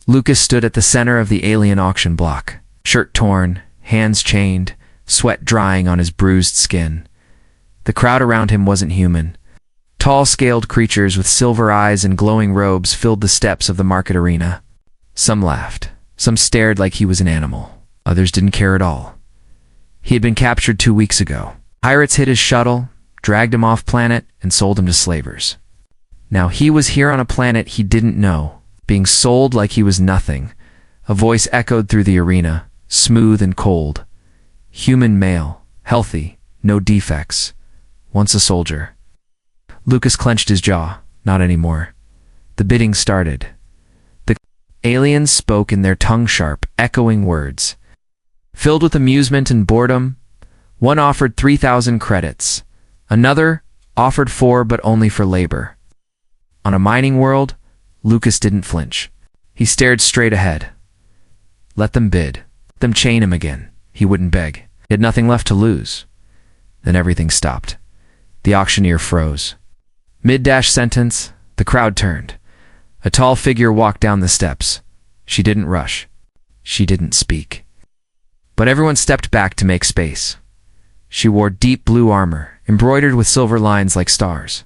Lucas stood at the center of the alien auction block, shirt torn, hands chained, sweat drying on his bruised skin. The crowd around him wasn't human. Tall, scaled creatures with silver eyes and glowing robes filled the steps of the market arena. Some laughed. Some stared like he was an animal. Others didn't care at all. He had been captured 2 weeks ago. Pirates hid his shuttle, dragged him off planet, and sold him to slavers. Now he was here on a planet he didn't know, being sold like he was nothing. A voice echoed through the arena, smooth and cold. Human male, healthy, no defects. Once a soldier. Lucas clenched his jaw. Not anymore. The bidding started. The aliens spoke in their tongue-sharp, echoing words. Filled with amusement and boredom, one offered 3,000 credits. Another offered 4, but only for labor. On a mining world, Lucas didn't flinch. He stared straight ahead. Let them bid. Let them chain him again. He wouldn't beg. He had nothing left to lose. Then everything stopped. The auctioneer froze. Mid-sentence, the crowd turned. A tall figure walked down the steps. She didn't rush. She didn't speak. But everyone stepped back to make space. She wore deep blue armor, embroidered with silver lines like stars.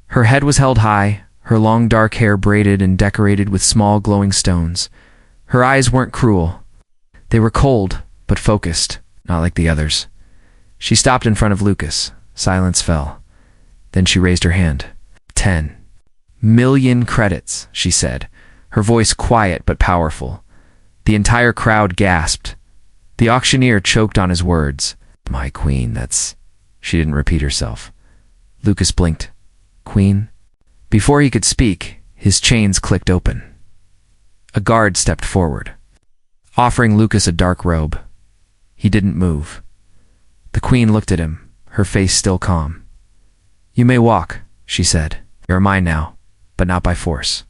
Her head was held high, her long dark hair braided and decorated with small glowing stones. Her eyes weren't cruel. They were cold, but focused, not like the others. She stopped in front of Lucas. Silence fell. Then she raised her hand. 10 million credits, she said, her voice quiet but powerful. The entire crowd gasped. The auctioneer choked on his words. My queen, that's... She didn't repeat herself. Lucas blinked. Queen? Before he could speak, his chains clicked open. A guard stepped forward, offering Lucas a dark robe. He didn't move. The queen looked at him, her face still calm. You may walk, she said. You're mine now, but not by force.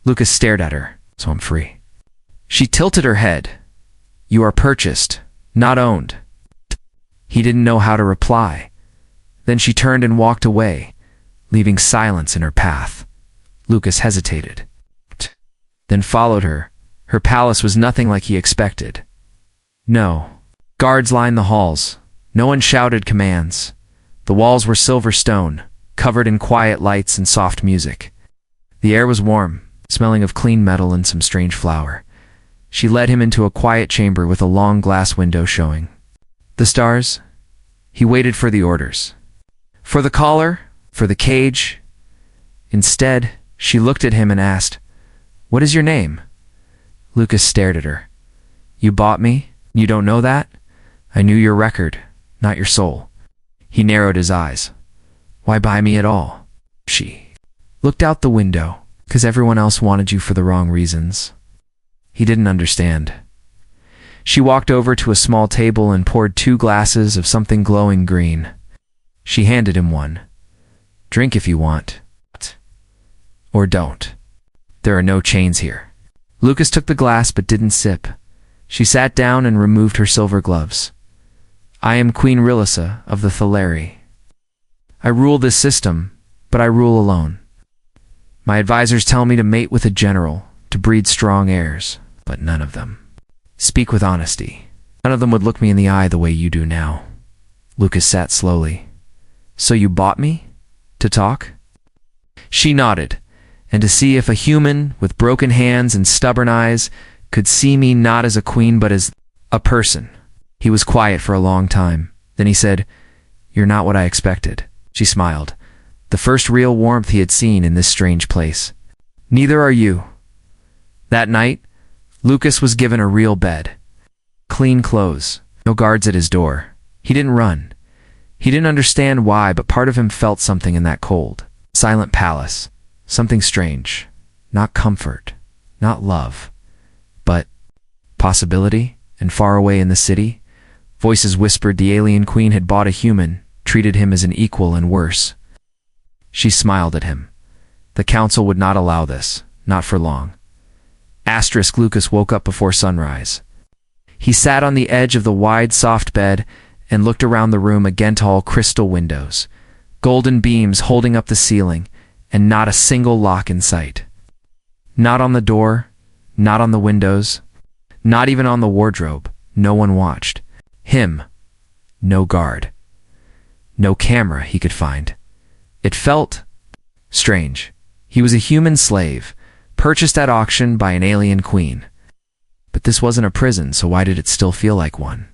Lucas stared at her, so I'm free. She tilted her head. You are purchased, not owned. He didn't know how to reply. Then she turned and walked away, leaving silence in her path. Lucas hesitated, then followed her. Her palace was nothing like he expected. No. Guards lined the halls. No one shouted commands. The walls were silver stone, covered in quiet lights and soft music. The air was warm, smelling of clean metal and some strange flower. She led him into a quiet chamber with a long glass window showing the stars. He waited for the orders. For the collar? For the cage? Instead, she looked at him and asked, What is your name? Lucas stared at her. You bought me? You don't know that? I knew your record, not your soul. He narrowed his eyes. Why buy me at all? She looked out the window, because everyone else wanted you for the wrong reasons. He didn't understand. She walked over to a small table and poured 2 glasses of something glowing green. She handed him one. Drink if you want. Or don't. There are no chains here. Lucas took the glass but didn't sip. She sat down and removed her silver gloves. I am Queen Rilissa of the Thaleri. I rule this system, but I rule alone. My advisors tell me to mate with a general, to breed strong heirs, but none of them speak with honesty. None of them would look me in the eye the way you do now. Lucas sat slowly. So you bought me? To talk? She nodded, and to see if a human with broken hands and stubborn eyes could see me not as a queen but as a person. He was quiet for a long time. Then he said, You're not what I expected. She smiled, the first real warmth he had seen in this strange place. Neither are you. That night, Lucas was given a real bed. Clean clothes, no guards at his door. He didn't run. He didn't understand why, but part of him felt something in that cold, silent palace. Something strange. Not comfort, not love, but possibility. And far away in the city, voices whispered the alien queen had bought a human, treated him as an equal and worse. She smiled at him. The council would not allow this, not for long. Lucas woke up before sunrise. He sat on the edge of the wide, soft bed and looked around the room again to all crystal windows, golden beams holding up the ceiling, and not a single lock in sight. Not on the door, Not on the windows. Not even on the wardrobe. No one watched. Him. No guard. No camera he could find. It felt strange. He was a human slave, purchased at auction by an alien queen. But this wasn't a prison, so why did it still feel like one?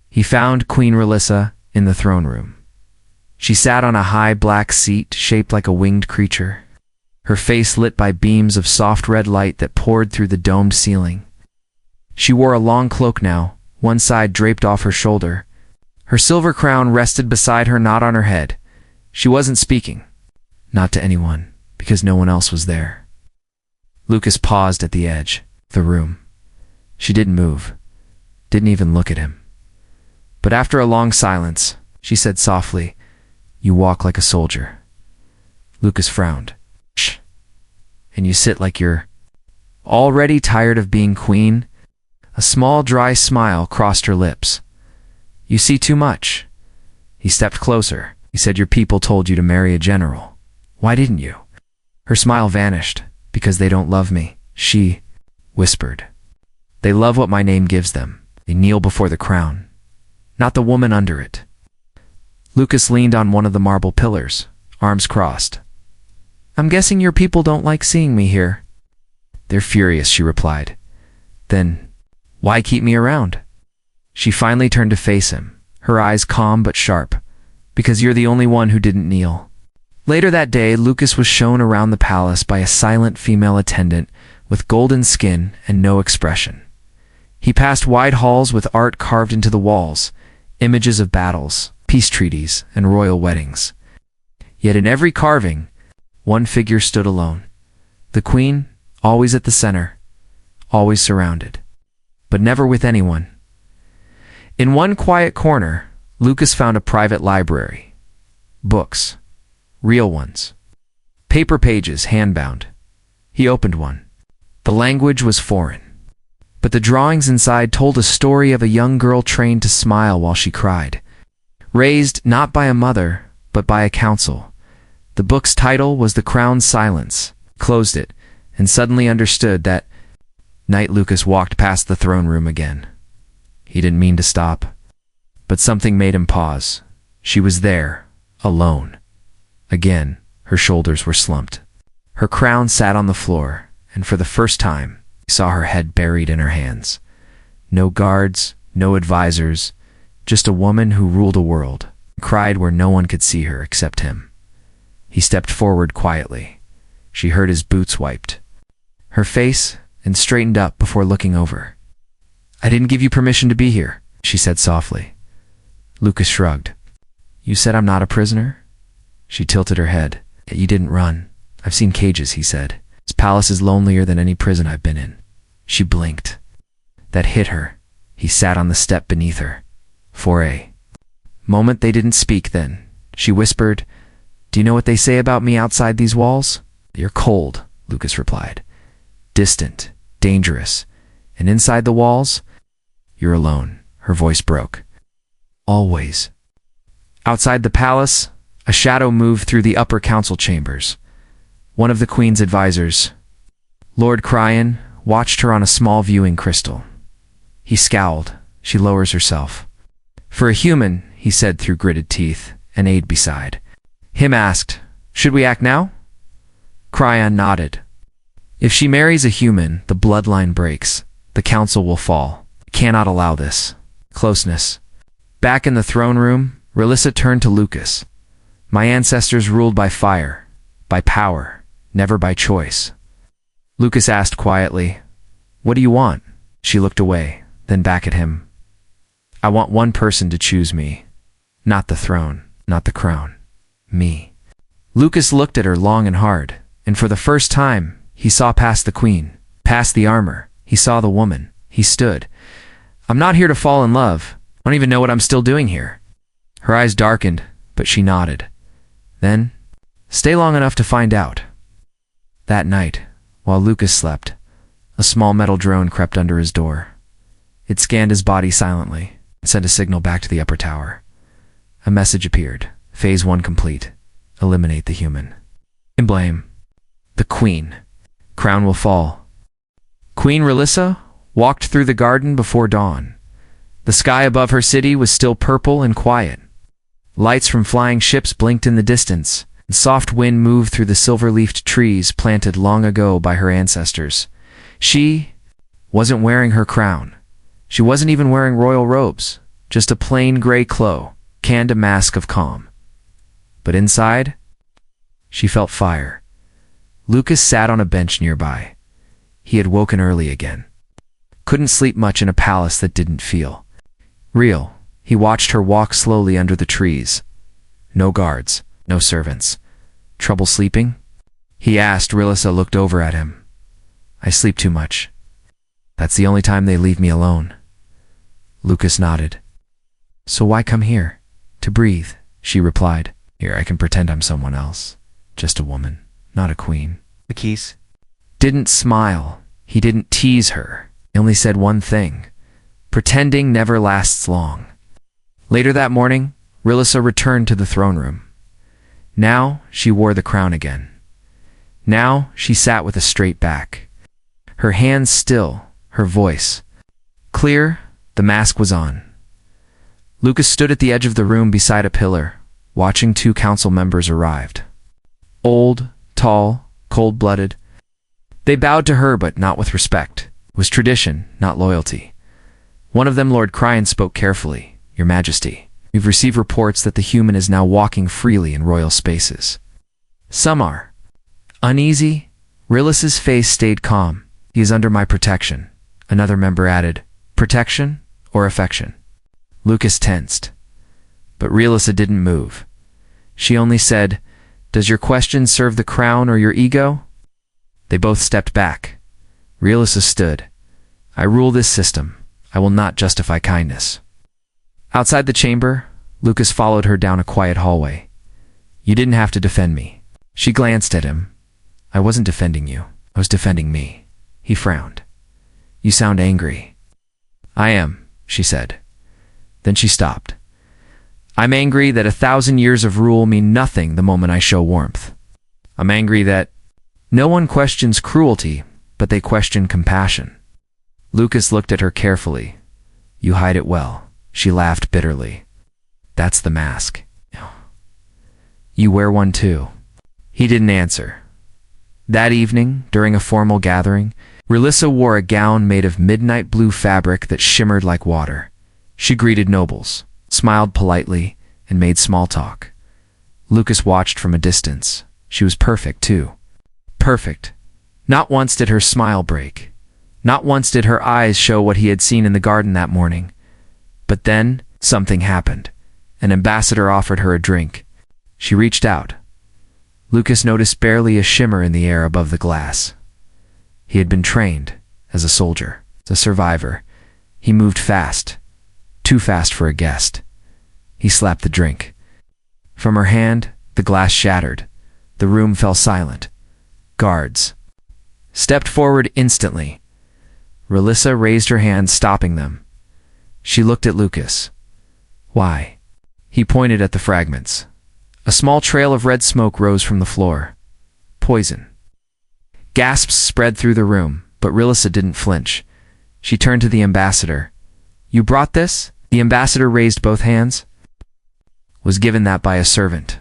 He found Queen Relissa in the throne room. She sat on a high black seat shaped like a winged creature, her face lit by beams of soft red light that poured through the domed ceiling. She wore a long cloak now, one side draped off her shoulder. Her silver crown rested beside her, not on her head. She wasn't speaking. Not to anyone, because no one else was there. Lucas paused at the edge of the room. She didn't move, didn't even look at him. But after a long silence, she said softly, "You walk like a soldier." Lucas frowned. "Shh. And you sit like you're already tired of being queen?" A small, dry smile crossed her lips. "You see too much." He stepped closer. He said, "Your people told you to marry a general. Why didn't you?" Her smile vanished. "Because they don't love me," she whispered. "They love what my name gives them. They kneel before the crown, not the woman under it." Lucas leaned on one of the marble pillars, arms crossed. "I'm guessing your people don't like seeing me here." "They're furious," she replied. "Then why keep me around?" She finally turned to face him, her eyes calm but sharp. "Because you're the only one who didn't kneel." Later that day, Lucas was shown around the palace by a silent female attendant with golden skin and no expression. He passed wide halls with art carved into the walls, images of battles, peace treaties, and royal weddings. Yet in every carving, one figure stood alone. The queen, always at the center, always surrounded, but never with anyone. In one quiet corner, Lucas found a private library. Books. Real ones. Paper pages, hand-bound. He opened one. The language was foreign, but the drawings inside told a story of a young girl trained to smile while she cried. Raised not by a mother, but by a council. The book's title was The Crown's Silence. Closed it, and suddenly understood that night Lucas walked past the throne room again. He didn't mean to stop, but something made him pause. She was there, alone. Again, her shoulders were slumped. Her crown sat on the floor, and for the first time, he saw her head buried in her hands. No guards, no advisors, just a woman who ruled a world, cried where no one could see her except him. He stepped forward quietly. She heard his boots wiped. Her face, and straightened up before looking over. "I didn't give you permission to be here," she said softly. Lucas shrugged. "You said I'm not a prisoner?" She tilted her head. "Yet you didn't run. I've seen cages," he said. "This palace is lonelier than any prison I've been in." She blinked. That hit her. He sat on the step beneath her. For a moment they didn't speak. Then she whispered, "Do you know what they say about me outside these walls?" "You're cold," Lucas replied. "Distant, dangerous. And inside the walls, you're alone." Her voice broke. "Always." Outside the palace, a shadow moved through the upper council chambers. One of the queen's advisors, Lord Cryan, watched her on a small viewing crystal. He scowled. She lowers herself. "For a human," he said through gritted teeth, an aide beside him asked, "Should we act now?" Cryan nodded. "If she marries a human, the bloodline breaks. The council will fall. Cannot allow this." Closeness. Back in the throne room, Relissa turned to Lucas. "My ancestors ruled by fire, by power, never by choice." Lucas asked quietly, "What do you want?" She looked away, then back at him. "I want one person to choose me. Not the throne, not the crown. Me." Lucas looked at her long and hard, and for the first time, he saw past the queen, past the armor. He saw the woman. He stood. "I'm not here to fall in love. I don't even know what I'm still doing here." Her eyes darkened, but she nodded. Then, "Stay long enough to find out." That night, while Lucas slept, a small metal drone crept under his door. It scanned his body silently and sent a signal back to the upper tower. A message appeared. Phase 1 complete. Eliminate the human. In blame. The queen. Crown will fall. Queen Queen Relissa walked through the garden before dawn. The sky above her city was still purple and quiet. Lights from flying ships blinked in the distance, and soft wind moved through the silver-leafed trees planted long ago by her ancestors. She wasn't wearing her crown. She wasn't even wearing royal robes, just a plain gray cloak, canned a mask of calm. But inside, she felt fire. Lucas sat on a bench nearby. He had woken early again. Couldn't sleep much in a palace that didn't feel real. He watched her walk slowly under the trees. No guards, no servants. Trouble sleeping? He asked. Relissa looked over at him. I sleep too much. That's the only time they leave me alone. Lucas nodded. So why come here? To breathe, she replied. Here I can pretend I'm someone else. Just a woman, not a queen. The keys? Didn't smile. He didn't tease her. He only said one thing. Pretending never lasts long. Later that morning, Relissa returned to the throne room. Now she wore the crown again. Now she sat with a straight back. Her hands still, her voice clear. The mask was on. Lucas stood at the edge of the room beside a pillar, watching two council members arrived. Old, tall, cold-blooded. They bowed to her, but not with respect. It was tradition, not loyalty. One of them, Lord Cryan, spoke carefully. Your Majesty, we've received reports that the human is now walking freely in royal spaces. Some are uneasy. Relissa's face stayed calm. He is under my protection. Another member added, protection or affection? Lucas tensed. But Relissa didn't move. She only said, does your question serve the crown or your ego? They both stepped back. Relissa stood. I rule this system. I will not justify kindness. Outside the chamber, Lucas followed her down a quiet hallway. You didn't have to defend me. She glanced at him. I wasn't defending you. I was defending me. He frowned. You sound angry. I am, she said. Then she stopped. I'm angry that 1,000 years of rule mean nothing the moment I show warmth. I'm angry that no one questions cruelty, but they question compassion. Lucas looked at her carefully. You hide it well. She laughed bitterly. That's the mask. You wear one too. He didn't answer. That evening, during a formal gathering, Relissa wore a gown made of midnight blue fabric that shimmered like water. She greeted nobles, smiled politely, and made small talk. Lucas watched from a distance. She was perfect, too. Perfect. Not once did her smile break. Not once did her eyes show what he had seen in the garden that morning. But then, something happened. An ambassador offered her a drink. She reached out. Lucas noticed barely a shimmer in the air above the glass. He had been trained as a soldier, as a survivor. He moved fast. Too fast for a guest. He slapped the drink. From her hand, the glass shattered. The room fell silent. Guards stepped forward instantly. Relissa raised her hand, stopping them. She looked at Lucas. Why? He pointed at the fragments. A small trail of red smoke rose from the floor. Poison. Gasps spread through the room, but Relissa didn't flinch. She turned to the ambassador. You brought this? The ambassador raised both hands. Was given that by a servant.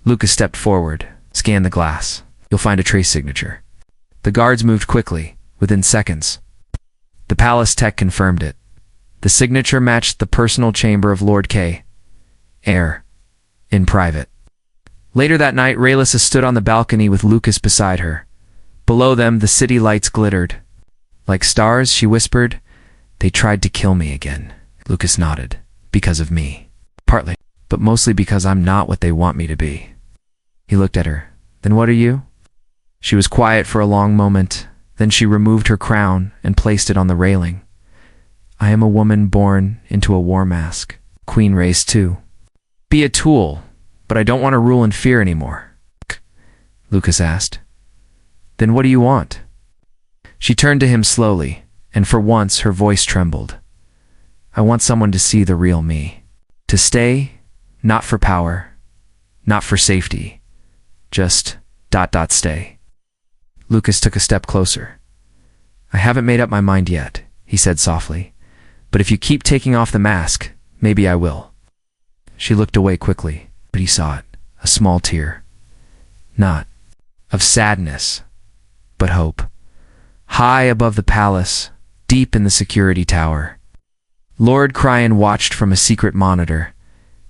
Lucas stepped forward, scanned the glass. You'll find a trace signature. The guards moved quickly, within seconds. The palace tech confirmed it. The signature matched the personal chamber of Lord K. Heir. In private. Later that night, Relissa stood on the balcony with Lucas beside her. Below them, the city lights glittered. Like stars, she whispered, they tried to kill me again. Lucas nodded. Because of me. Partly, but mostly because I'm not what they want me to be. He looked at her. Then what are you? She was quiet for a long moment. Then she removed her crown and placed it on the railing. I am a woman born into a war mask. Queen race too. Be a tool, but I don't want to rule in fear anymore. Lucas asked. Then what do you want? She turned to him slowly, and for once her voice trembled. I want someone to see the real me. To stay, not for power, not for safety, just ... stay. Lucas took a step closer. I haven't made up my mind yet, he said softly. But if you keep taking off the mask, maybe I will. She looked away quickly, but he saw it, a small tear. Not of sadness, but hope. High above the palace, deep in the security tower, Lord Cryan watched from a secret monitor.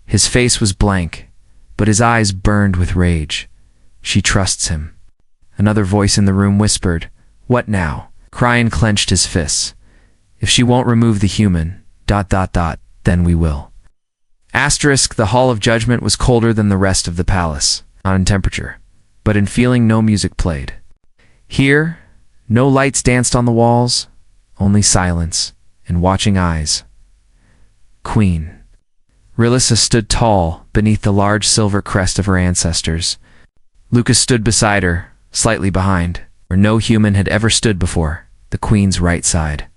His face was blank, but his eyes burned with rage. She trusts him. Another voice in the room whispered, "What now?" Cryan clenched his fists. "If she won't remove the human, ... then we will." Asterisk, the Hall of Judgment was colder than the rest of the palace, not in temperature, but in feeling. No music played. Here, no lights danced on the walls, only silence and watching eyes. Queen. Rilissa stood tall beneath the large silver crest of her ancestors. Lucas stood beside her, slightly behind, where no human had ever stood before, the Queen's right side.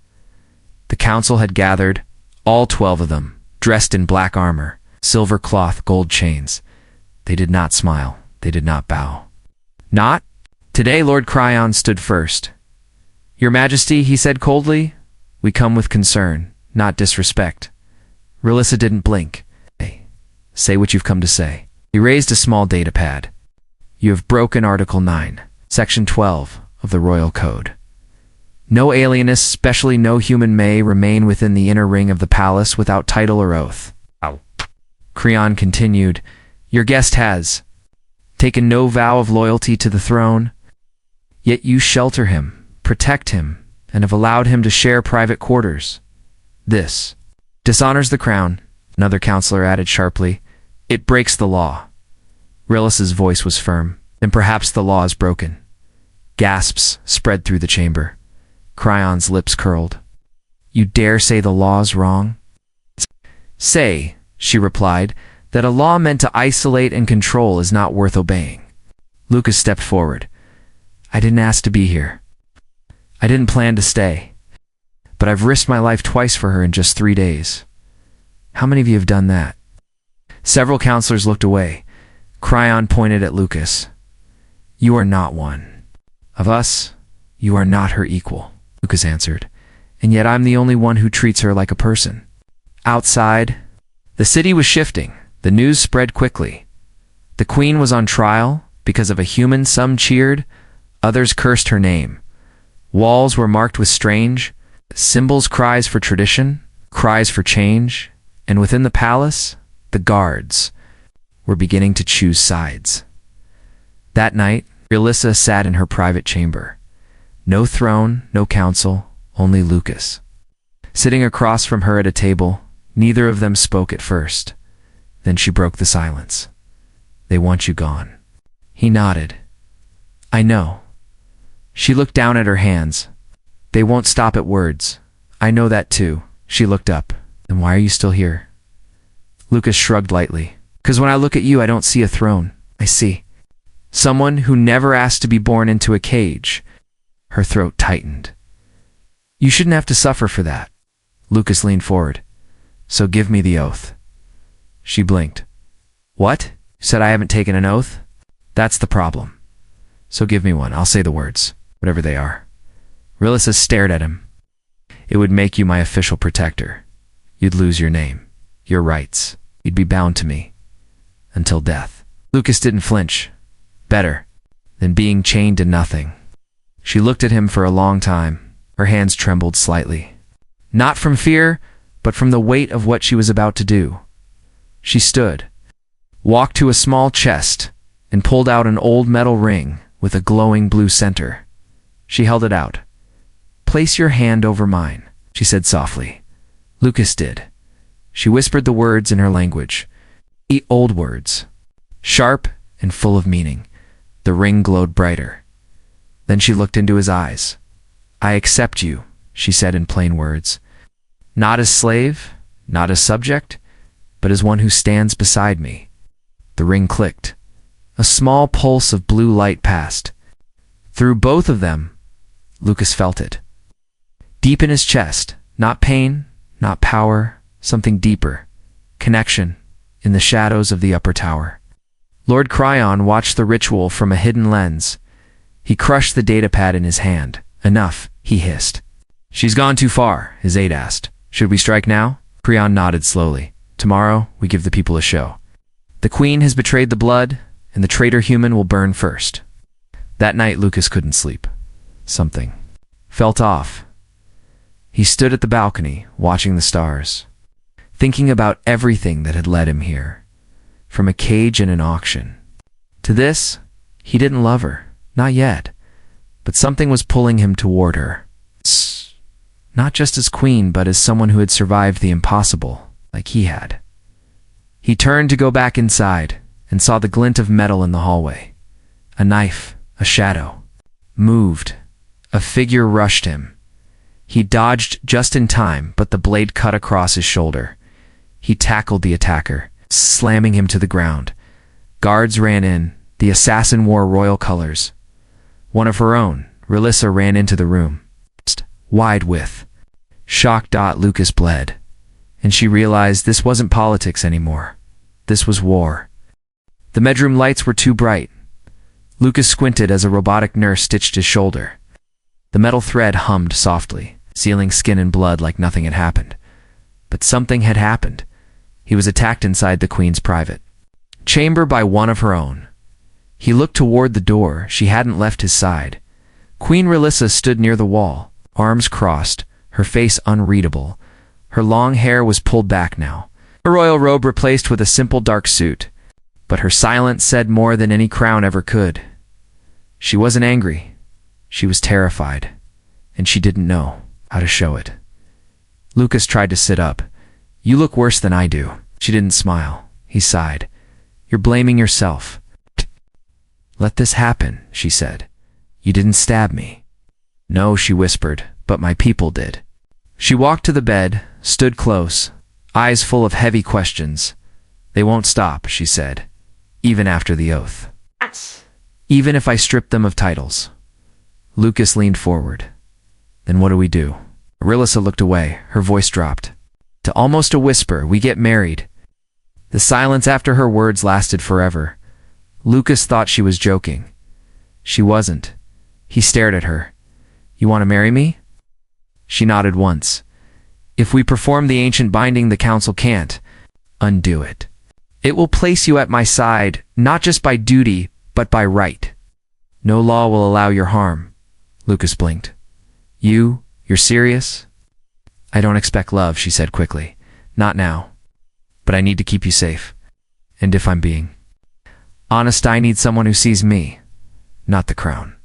The council had gathered, all 12 of them, dressed in black armor, silver cloth, gold chains. They did not smile. They did not bow. Not? Today Lord Cryan stood first. "Your Majesty," he said coldly, "we come with concern, not disrespect." Rilissa didn't blink. "Hey, say what you've come to say." He raised a small data pad. "You have broken Article 9, Section 12 of the Royal Code. No alienist, especially no human, may remain within the inner ring of the palace without title or oath." Ow. Cryan continued, "Your guest has taken no vow of loyalty to the throne, yet you shelter him, protect him, and have allowed him to share private quarters. This dishonors the crown," another counselor added sharply. "It breaks the law." Rilissa's voice was firm. "Then perhaps the law is broken." Gasps spread through the chamber. Cryan's lips curled. "You dare say the law's wrong?" "Say," she replied, "that a law meant to isolate and control is not worth obeying." Lucas stepped forward. "I didn't ask to be here. I didn't plan to stay. But I've risked my life twice for her in just 3 days. How many of you have done that?" Several counselors looked away. Cryan pointed at Lucas. "You are not one. Of us, you are not her equal," Lucas answered. "And yet I'm the only one who treats her like a person." Outside, the city was shifting. The news spread quickly. The Queen was on trial because of a human. Some cheered, others cursed her name. Walls were marked with strange symbols, cries for tradition, cries for change, and within the palace, the guards were beginning to choose sides. That night, Rilissa sat in her private chamber. No throne, no council, only Lucas. Sitting across from her at a table, neither of them spoke at first. Then she broke the silence. "They want you gone." He nodded. "I know." She looked down at her hands. "They won't stop at words. I know that too." She looked up. "Then why are you still here?" Lucas shrugged lightly. "'Cause when I look at you, I don't see a throne. I see someone who never asked to be born into a cage." Her throat tightened. "You shouldn't have to suffer for that." Lucas leaned forward. "So give me the oath." She blinked. "What? You said I haven't taken an oath?" "That's the problem. So give me one. I'll say the words, whatever they are." Rilissa stared at him. "It would make you my official protector. You'd lose your name, your rights. You'd be bound to me. Until death." Lucas didn't flinch. Better than being chained to nothing. She looked at him for a long time. Her hands trembled slightly. Not from fear, but from the weight of what she was about to do. She stood, walked to a small chest, and pulled out an old metal ring with a glowing blue center. She held it out. "Place your hand over mine," she said softly. Lucas did. She whispered the words in her language. Old words. Sharp and full of meaning. The ring glowed brighter. Then she looked into his eyes. "I accept you," she said in plain words. "Not as slave, not as subject, but as one who stands beside me." The ring clicked. A small pulse of blue light passed. Through both of them, Lucas felt it. Deep in his chest, not pain, not power, something deeper. Connection, in the shadows of the upper tower. Lord Cryan watched the ritual from a hidden lens. He crushed the datapad in his hand. Enough, he hissed. She's gone too far, his aide asked. Should we strike now? Creon nodded slowly. Tomorrow, we give the people a show. The queen has betrayed the blood, and the traitor human will burn first. That night, Lucas couldn't sleep. Something felt off. He stood at the balcony, watching the stars, thinking about everything that had led him here. From a cage and an auction to this, he didn't love her. Not yet. But something was pulling him toward her. Not just as queen, but as someone who had survived the impossible, like he had. He turned to go back inside and saw the glint of metal in the hallway. A knife, a shadow, moved. A figure rushed him. He dodged just in time, but the blade cut across his shoulder. He tackled the attacker, slamming him to the ground. Guards ran in. The assassin wore royal colors. One of her own, Relissa, ran into the room, wide with. Shocked, Lucas bled, and she realized this wasn't politics anymore. This was war. The bedroom lights were too bright. Lucas squinted as a robotic nurse stitched his shoulder. The metal thread hummed softly, sealing skin and blood like nothing had happened. But something had happened. He was attacked inside the queen's private chamber by one of her own. He looked toward the door. She hadn't left his side. Queen Relissa stood near the wall, arms crossed, her face unreadable. Her long hair was pulled back now, a royal robe replaced with a simple dark suit. But her silence said more than any crown ever could. She wasn't angry. She was terrified, and she didn't know how to show it. Lucas tried to sit up. You look worse than I do. She didn't smile. He sighed. You're blaming yourself. Let this happen, she said. You didn't stab me. No, she whispered, but my people did. She walked to the bed, stood close, eyes full of heavy questions. They won't stop, she said, even after the oath. Even if I strip them of titles. Lucas leaned forward. Then what do we do? Relissa looked away, her voice dropped to almost a whisper. We get married. The silence after her words lasted forever. Lucas thought she was joking. She wasn't. He stared at her. You want to marry me? She nodded once. If we perform the ancient binding, the council can't undo it. It will place you at my side, not just by duty, but by right. No law will allow your harm. Lucas blinked. You're serious? I don't expect love, she said quickly. Not now. But I need to keep you safe. And if I'm being honest, I need someone who sees me, not the crown.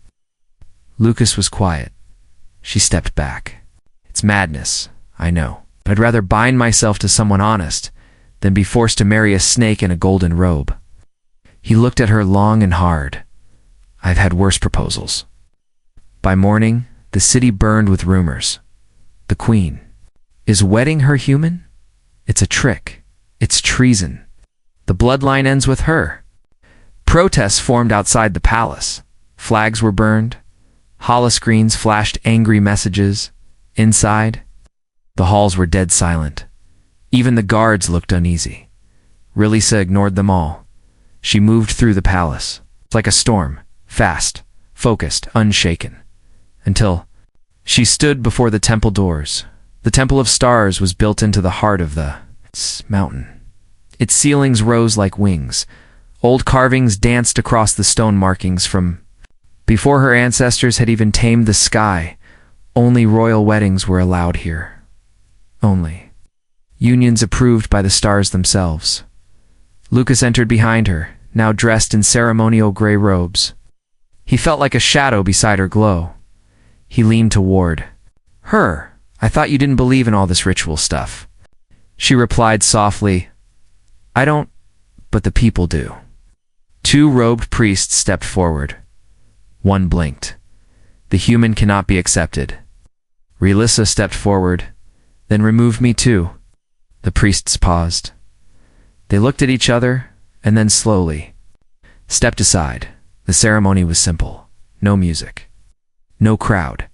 Lucas was quiet. She stepped back. It's madness, I know. But I'd rather bind myself to someone honest than be forced to marry a snake in a golden robe. He looked at her long and hard. I've had worse proposals. By morning, the city burned with rumors. The queen. Is wedding her human? It's a trick. It's treason. The bloodline ends with her. Protests formed outside the palace. Flags were burned. Holoscreens flashed angry messages. Inside, the halls were dead silent. Even the guards looked uneasy. Relissa ignored them all. She moved through the palace, like a storm, fast, focused, unshaken, until she stood before the temple doors. The Temple of Stars was built into the heart of the mountain. Its ceilings rose like wings. Old carvings danced across the stone markings from before her ancestors had even tamed the sky. Only royal weddings were allowed here. Only. Unions approved by the stars themselves. Lucas entered behind her, now dressed in ceremonial gray robes. He felt like a shadow beside her glow. He leaned toward her. I thought you didn't believe in all this ritual stuff. She replied softly, I don't, but the people do. Two robed priests stepped forward. One blinked. The human cannot be accepted. Relissa stepped forward, then removed me too. The priests paused. They looked at each other, and then slowly stepped aside. The ceremony was simple. No music. No crowd.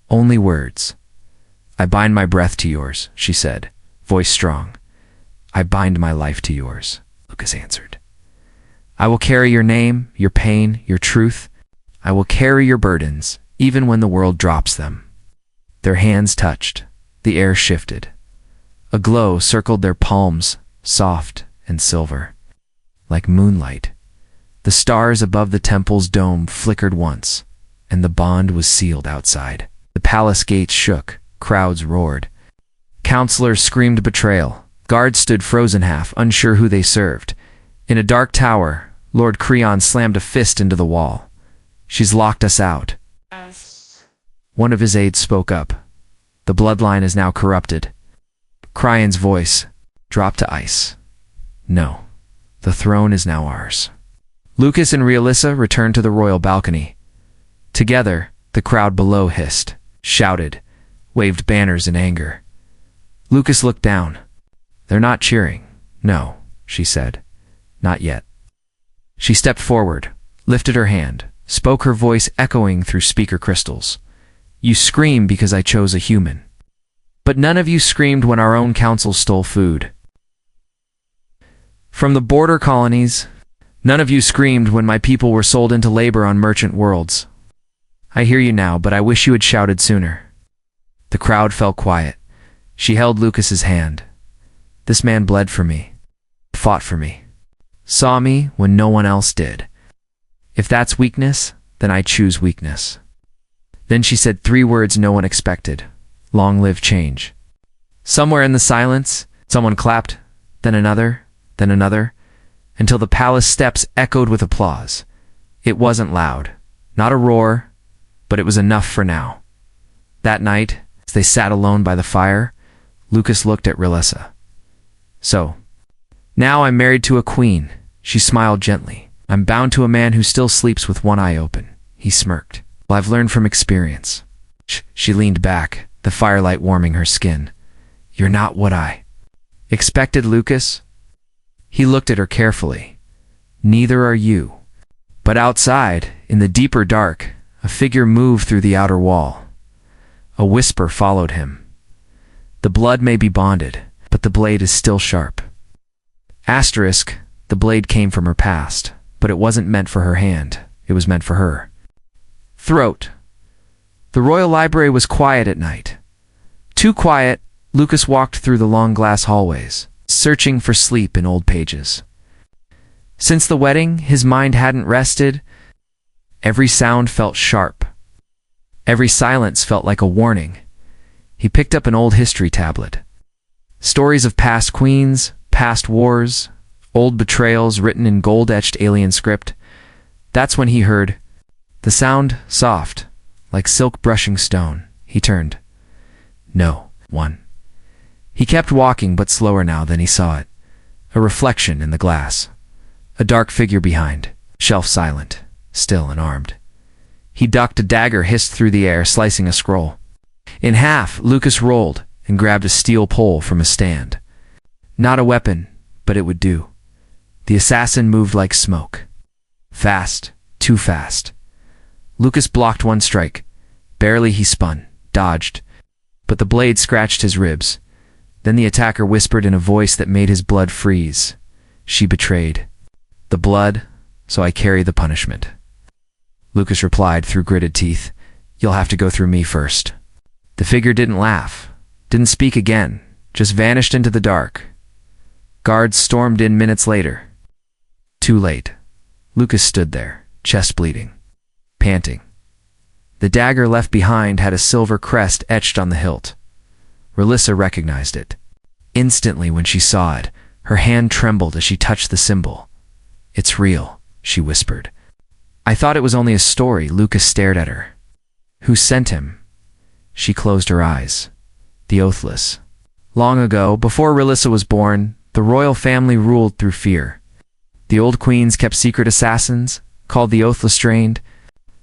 Only words. I bind my breath to yours, she said, voice strong. I bind my life to yours, Lucas answered. I will carry your name, your pain, your truth. I will carry your burdens, even when the world drops them. Their hands touched. The air shifted. A glow circled their palms, soft and silver, like moonlight. The stars above the temple's dome flickered once, and the bond was sealed outside. The palace gates shook, crowds roared. Counselors screamed betrayal. Guards stood frozen half, unsure who they served. In a dark tower, Lord Creon slammed a fist into the wall. "She's locked us out." One of his aides spoke up. "The bloodline is now corrupted." Creon's voice dropped to ice. "No, the throne is now ours." Lucas and Realissa returned to the royal balcony. Together, the crowd below hissed, shouted, waved banners in anger. Lucas looked down. "They're not cheering." "No," she said. "Not yet." She stepped forward, lifted her hand, spoke, her voice echoing through speaker crystals. "You scream because I chose a human. But none of you screamed when our own council stole food. From the border colonies, none of you screamed when my people were sold into labor on merchant worlds. I hear you now, but I wish you had shouted sooner." The crowd fell quiet. She held Lucas's hand. "This man bled for me, fought for me, saw me when no one else did. If that's weakness, then I choose weakness." Then she said 3 words no one expected. "Long live change." Somewhere in the silence, someone clapped, then another, until the palace steps echoed with applause. It wasn't loud, not a roar, but it was enough for now. That night, as they sat alone by the fire, Lucas looked at Realissa. "So, now I'm married to a queen." She smiled gently. "I'm bound to a man who still sleeps with one eye open." He smirked. "Well, I've learned from experience." She leaned back, the firelight warming her skin. "You're not what I expected, Lucas." He looked at her carefully. "Neither are you." But outside, in the deeper dark, a figure moved through the outer wall. A whisper followed him. "The blood may be bonded, but the blade is still sharp." Asterisk, the blade came from her past, but it wasn't meant for her hand. It was meant for her throat. The royal library was quiet at night. Too quiet, Lucas walked through the long glass hallways, searching for sleep in old pages. Since the wedding, his mind hadn't rested. Every sound felt sharp. Every silence felt like a warning. He picked up an old history tablet. Stories of past queens, past wars, old betrayals written in gold-etched alien script. That's when he heard the sound, soft, like silk brushing stone. He turned. No one. He kept walking, but slower now. Then he saw it. A reflection in the glass. A dark figure behind, shelf silent, still and armed. He ducked. A dagger hissed through the air, slicing a scroll. In half, Lucas rolled and grabbed a steel pole from a stand. Not a weapon, but it would do. The assassin moved like smoke. Fast, too fast. Lucas blocked one strike. Barely. He spun, dodged, but the blade scratched his ribs. Then the attacker whispered in a voice that made his blood freeze. She betrayed. The blood, so I carry the punishment. Lucas replied through gritted teeth, "You'll have to go through me first." The figure didn't laugh, didn't speak again, just vanished into the dark. Guards stormed in minutes later. Too late. Lucas stood there, chest bleeding, panting. The dagger left behind had a silver crest etched on the hilt. Realissa recognized it. Instantly when she saw it, her hand trembled as she touched the symbol. "It's real," she whispered. "I thought it was only a story." Lucas stared at her. "Who sent him?" She closed her eyes. "The Oathless." Long ago, before Realissa was born, the royal family ruled through fear. The old queens kept secret assassins, called the Oathless, trained.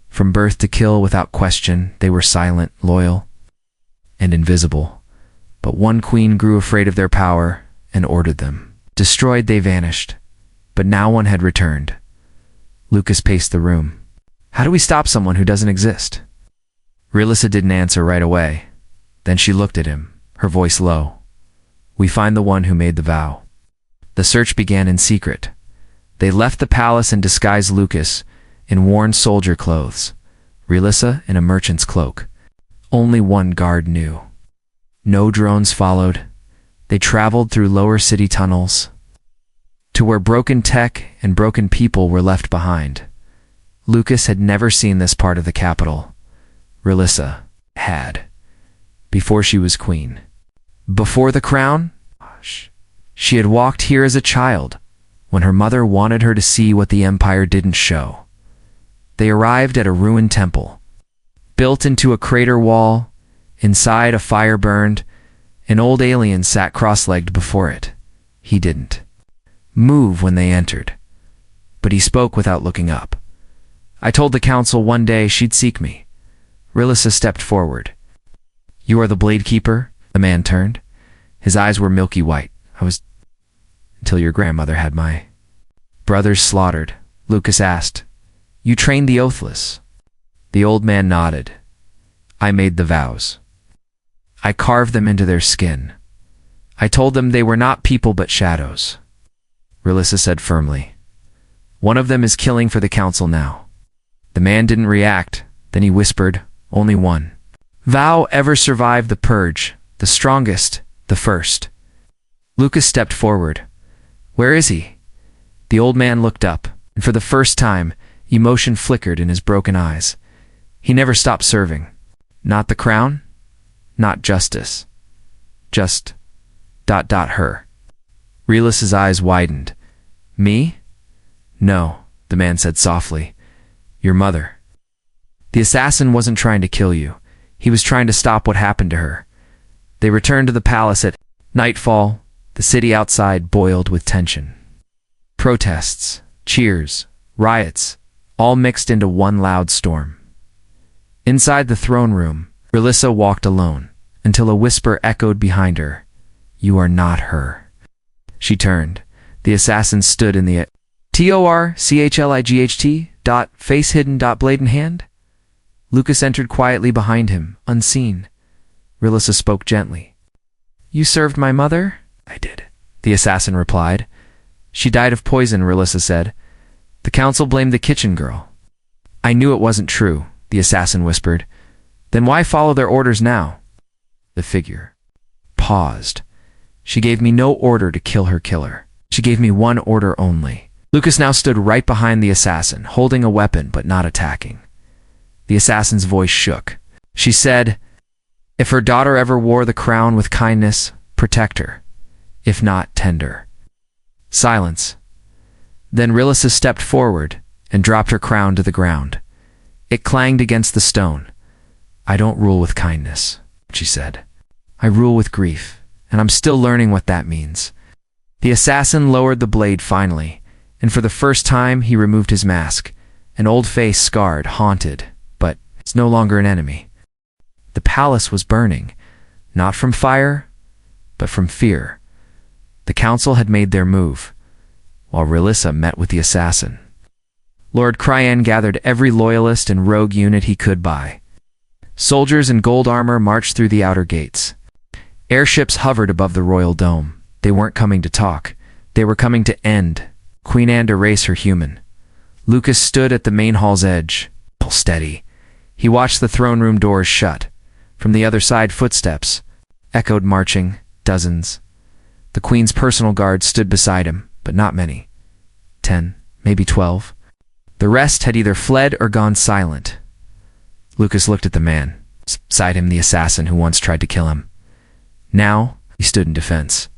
From birth to kill without question, they were silent, loyal, and invisible. But one queen grew afraid of their power and ordered them. Destroyed, they vanished. But now one had returned. Lucas paced the room. How do we stop someone who doesn't exist? Realissa didn't answer right away. Then she looked at him, her voice low. We find the one who made the vow. The search began in secret. They left the palace and disguised Lucas in worn soldier clothes, Realissa in a merchant's cloak. Only one guard knew. No drones followed. They traveled through lower city tunnels to where broken tech and broken people were left behind. Lucas had never seen this part of the capital. Relissa had. Before she was queen. Before the crown? She had walked here as a child, when her mother wanted her to see what the Empire didn't show. They arrived at a ruined temple. Built into a crater wall, inside a fire burned, an old alien sat cross-legged before it. He didn't move when they entered, but he spoke without looking up. I told the council one day she'd seek me. Relissa stepped forward. You are the Blade Keeper? The man turned. His eyes were milky white. I was... until your grandmother had my brothers slaughtered. Lucas asked, You trained the Oathless? The old man nodded. I made the vows. I carved them into their skin. I told them they were not people but shadows. Relissa said firmly. One of them is killing for the council now. The man didn't react. Then he whispered, Only one. Vow ever survived the purge, the strongest, the first. Lucas stepped forward. Where is he? The old man looked up, and for the first time, emotion flickered in his broken eyes. He never stopped serving. Not the crown, not justice. Just... her. Relis's eyes widened. Me? No, the man said softly. Your mother. The assassin wasn't trying to kill you. He was trying to stop what happened to her. They returned to the palace at nightfall. The city outside boiled with tension. Protests, cheers, riots, all mixed into one loud storm. Inside the throne room, Relissa walked alone, until a whisper echoed behind her. You are not her. She turned. The assassin stood in the torchlight, face hidden, blade in hand. Lucas entered quietly behind him, unseen. Relissa spoke gently. You served my mother? I did, the assassin replied. She died of poison, Relissa said. The council blamed the kitchen girl. I knew it wasn't true, the assassin whispered. Then why follow their orders now? The figure paused. She gave me no order to kill her killer. She gave me one order only. Lucas now stood right behind the assassin, holding a weapon but not attacking. The assassin's voice shook. She said, If her daughter ever wore the crown with kindness, protect her. If not, tender. Silence. Then Relissa stepped forward and dropped her crown to the ground. It clanged against the stone. I don't rule with kindness, she said. I rule with grief, and I'm still learning what that means. The assassin lowered the blade finally, and for the first time he removed his mask, an old face scarred, haunted, but it's no longer an enemy. The palace was burning, not from fire, but from fear. The council had made their move, while Relissa met with the assassin. Lord Cryan gathered every loyalist and rogue unit he could buy. Soldiers in gold armor marched through the outer gates. Airships hovered above the royal dome. They weren't coming to talk. They were coming to end. Queen Anne to race her human. Lucas stood at the main hall's edge. Pull steady. He watched the throne room doors shut. From the other side, footsteps echoed, marching, dozens. The queen's personal guard stood beside him, but not many. 10, maybe 12. The rest had either fled or gone silent. Lucas looked at the man. Beside him, the assassin who once tried to kill him. Now, he stood in defense.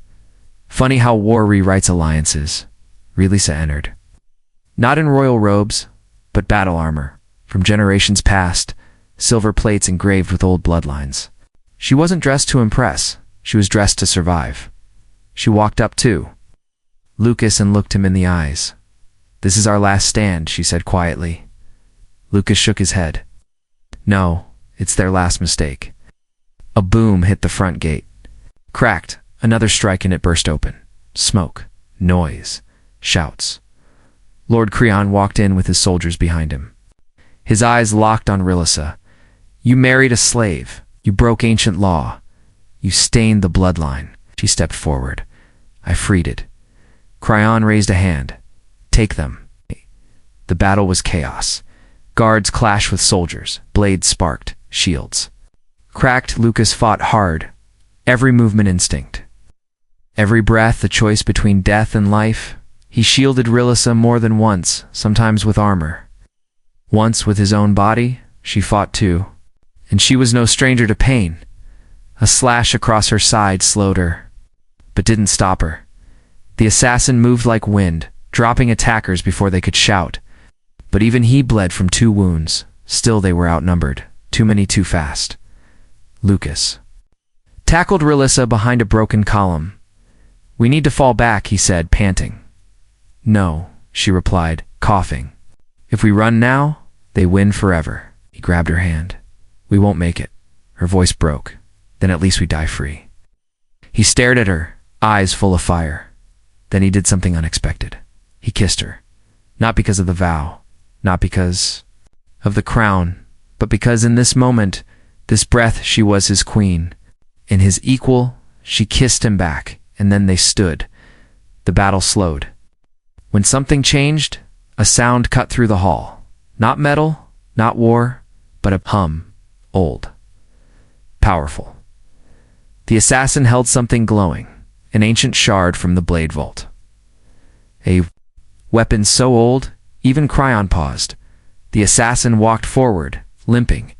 Funny how war rewrites alliances. Relissa entered. Not in royal robes, but battle armor. From generations past, silver plates engraved with old bloodlines. She wasn't dressed to impress. She was dressed to survive. She walked up too. Lucas and looked him in the eyes. This is our last stand, she said quietly. Lucas shook his head. No, it's their last mistake. A boom hit the front gate. Cracked, another strike and it burst open. Smoke, noise, shouts. Lord Creon walked in with his soldiers behind him. His eyes locked on Relissa. You married a slave. You broke ancient law. You stained the bloodline. She stepped forward. I freed it. Creon raised a hand. Take them. The battle was chaos. Guards clashed with soldiers. Blades sparked. Shields. Cracked, Lucas fought hard, every movement instinct. Every breath a choice between death and life. He shielded Rilissa more than once, sometimes with armor. Once with his own body, she fought too. And she was no stranger to pain. A slash across her side slowed her, but didn't stop her. The assassin moved like wind, dropping attackers before they could shout. But even he bled from 2 wounds. Still they were outnumbered. Too many too fast. Lucas tackled Rilissa behind a broken column. "We need to fall back," he said, panting. "No," she replied, coughing. "If we run now, they win forever." He grabbed her hand. "We won't make it." Her voice broke. "Then at least we die free." He stared at her, eyes full of fire. Then he did something unexpected. He kissed her. Not because of the vow, not because of the crown, but because in this moment, this breath, she was his queen. In his equal, she kissed him back, and then they stood. The battle slowed. When something changed, a sound cut through the hall. Not metal, not war, but a hum. Old. Powerful. The assassin held something glowing, an ancient shard from the blade vault. A weapon so old, even Cryon paused. The assassin walked forward, limping.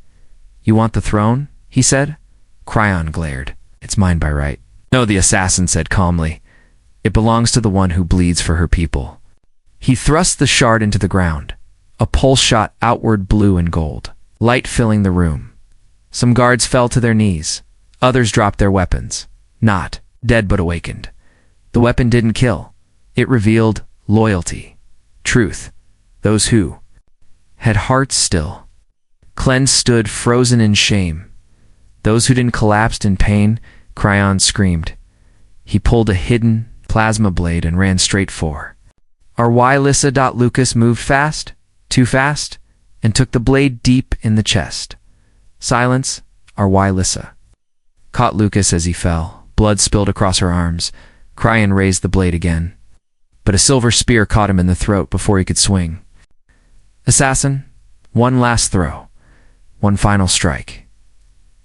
"You want the throne?" he said. Cryon glared. "It's mine by right." "No," the assassin said calmly. "It belongs to the one who bleeds for her people." He thrust the shard into the ground. A pulse shot outward, blue and gold, light filling the room. Some guards fell to their knees. Others dropped their weapons. Not dead, but awakened. The weapon didn't kill. It revealed loyalty, truth. Those who had hearts still. Cleansed stood frozen in shame. Those who didn't collapsed in pain. Cryon screamed. He pulled a hidden plasma blade and ran straight for Rilissa. Lucas moved fast, too fast, and took the blade deep in the chest. Silence. Rilissa caught Lucas as he fell. Blood spilled across her arms. Cryon raised the blade again, but a silver spear caught him in the throat before he could swing. Assassin, one last throw, one final strike,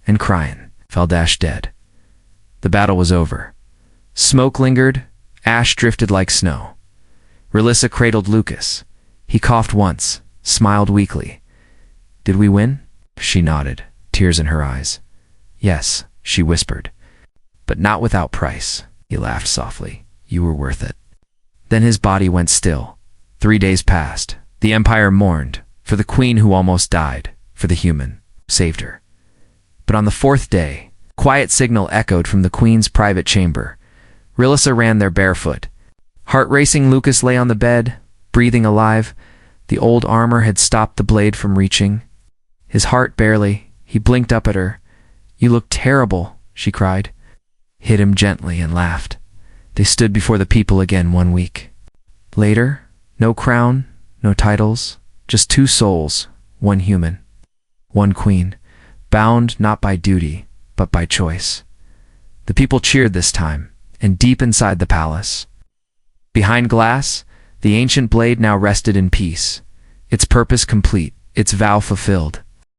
and Cryon fell dead. The battle was over. Smoke lingered, ash drifted like snow. Rilissa cradled Lucas. He coughed once, smiled weakly. "Did we win?" She nodded, tears in her eyes. "Yes," she whispered, "but not without price." He laughed softly. "You were worth it." Then his body went still. 3 days passed. The Empire mourned, for the queen who almost died, for the human who saved her. But on the 4th day, quiet signal echoed from the queen's private chamber. Rilissa ran there barefoot. Heart racing, Lucas lay on the bed, breathing alive. The old armor had stopped the blade from reaching. His heart barely. He blinked up at her. "You look terrible," she cried. Hit him gently and laughed. They stood before the people again 1 week. Later, no crown, no titles, just 2 souls, 1 human, 1 queen, bound not by duty, but by choice. The people cheered this time, and deep inside the palace, behind glass, the ancient blade now rested in peace, its purpose complete, its vow fulfilled.